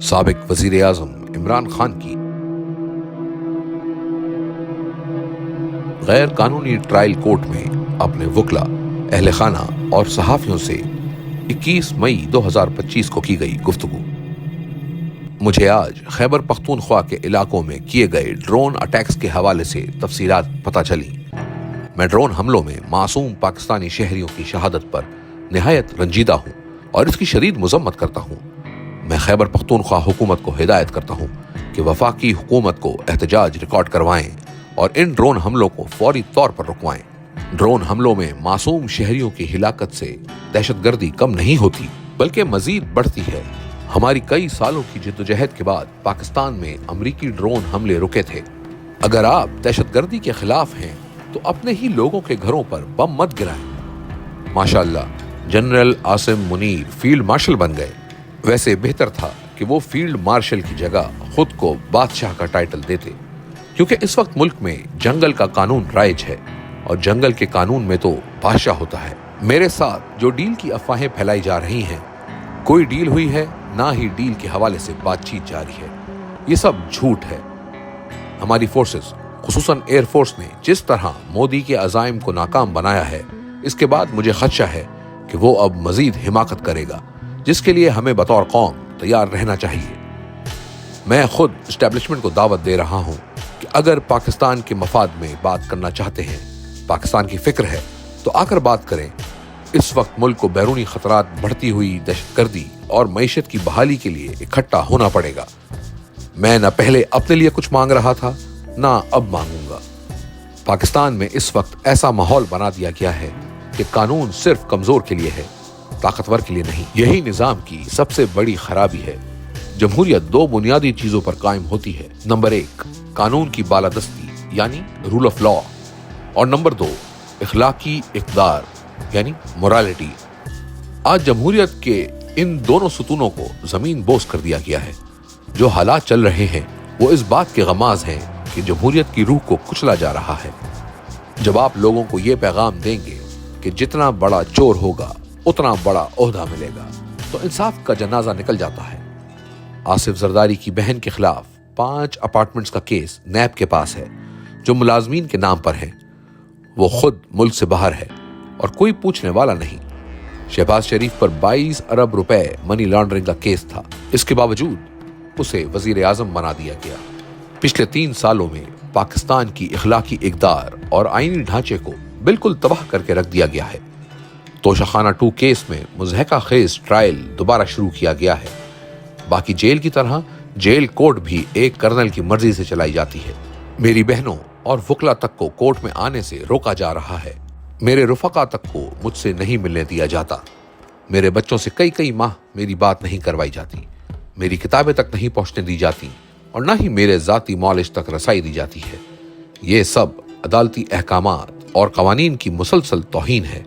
سابق وزیر اعظم عمران خان کی غیر قانونی ٹرائل کورٹ میں اپنے وکلا، اہل خانہ اور صحافیوں سے 21 مئی 2025 کو کی گئی گفتگو۔ مجھے آج خیبر پختونخوا کے علاقوں میں کیے گئے ڈرون اٹیکس کے حوالے سے تفصیلات پتہ چلی۔ میں ڈرون حملوں میں معصوم پاکستانی شہریوں کی شہادت پر نہایت رنجیدہ ہوں اور اس کی شدید مذمت کرتا ہوں۔ میں خیبر پختونخوا حکومت کو ہدایت کرتا ہوں کہ وفاقی حکومت کو احتجاج ریکارڈ کروائیں اور ان ڈرون حملوں کو فوری طور پر رکوائیں۔ ڈرون حملوں میں معصوم شہریوں کی ہلاکت سے دہشت گردی کم نہیں ہوتی بلکہ مزید بڑھتی ہے۔ ہماری کئی سالوں کی جدوجہد کے بعد پاکستان میں امریکی ڈرون حملے رکے تھے۔ اگر آپ دہشت گردی کے خلاف ہیں تو اپنے ہی لوگوں کے گھروں پر بم مت گرائیں۔ ماشاءاللہ general Asim Munir field marshal بن گئے۔ ویسے بہتر تھا کہ وہ فیلڈ مارشل کی جگہ خود کو بادشاہ کا ٹائٹل دیتے، کیونکہ اس وقت ملک میں جنگل کا قانون رائج ہے اور جنگل کے قانون میں تو بادشاہ ہوتا ہے۔ میرے ساتھ جو ڈیل کی افواہیں پھیلائی جا رہی ہیں، کوئی ڈیل ہوئی ہے نہ ہی ڈیل کے حوالے سے بات چیت جاری ہے، یہ سب جھوٹ ہے۔ ہماری فورسز خصوصاً ایئر فورس نے جس طرح مودی کے عزائم کو ناکام بنایا ہے، اس کے بعد مجھے خدشہ ہے کہ وہ اب مزید حماقت کرے گا، جس کے لیے ہمیں بطور قوم تیار رہنا چاہیے۔ میں خود اسٹیبلشمنٹ کو دعوت دے رہا ہوں کہ اگر پاکستان کے مفاد میں بات کرنا چاہتے ہیں، پاکستان کی فکر ہے، تو آ کر بات کریں۔ اس وقت ملک کو بیرونی خطرات، بڑھتی ہوئی دہشت گردی اور معیشت کی بحالی کے لیے اکٹھا ہونا پڑے گا۔ میں نہ پہلے اپنے لیے کچھ مانگ رہا تھا نہ اب مانگوں گا۔ پاکستان میں اس وقت ایسا ماحول بنا دیا گیا ہے کہ قانون صرف کمزور کے لیے ہے، طاقتور کے لیے نہیں۔ یہی نظام کی سب سے بڑی خرابی ہے۔ جمہوریت دو بنیادی چیزوں پر قائم ہوتی ہے۔ نمبر 1 قانون کی بالادستی یعنی رول آف لا، اور نمبر 2 اخلاقی اقدار یعنی مورالٹی۔ آج جمہوریت کے ان دونوں ستونوں کو زمین بوس کر دیا گیا ہے۔ جو حالات چل رہے ہیں وہ اس بات کے غماز ہیں کہ جمہوریت کی روح کو کچلا جا رہا ہے۔ جب آپ لوگوں کو یہ پیغام دیں گے کہ جتنا بڑا چور ہوگا اتنا بڑا عہدہ ملے گا، تو انصاف کا جنازہ نکل جاتا ہے۔ آصف زرداری کی بہن کے خلاف 5 اپارٹمنٹس کا کیس نیب کے پاس ہے جو ملازمین کے نام پر ہیں۔ وہ خود ملک سے باہر ہے اور کوئی پوچھنے والا نہیں۔ شہباز شریف پر 22 ارب روپے منی لانڈرنگ کا کیس تھا، اس کے باوجود اسے وزیر اعظم بنا دیا گیا۔ پچھلے 3 سالوں میں پاکستان کی اخلاقی اقدار اور آئینی ڈھانچے کو بالکل تباہ کر کے رکھ دیا گیا ہے۔ توشہ خانہ 2 کیس میں مضحکہ خیز ٹرائل دوبارہ شروع کیا گیا ہے۔ باقی جیل کی طرح جیل کورٹ بھی ایک کرنل کی مرضی سے چلائی جاتی ہے۔ میری بہنوں اور وکلا تک کو کورٹ میں آنے سے روکا جا رہا ہے۔ میرے رفقا تک کو مجھ سے نہیں ملنے دیا جاتا۔ میرے بچوں سے کئی ماہ میری بات نہیں کروائی جاتی، میری کتابیں تک نہیں پہنچنے دی جاتی اور نہ ہی میرے ذاتی معالج تک رسائی دی جاتی ہے۔ یہ سب عدالتی احکامات اور قوانین کی مسلسل توہین ہے۔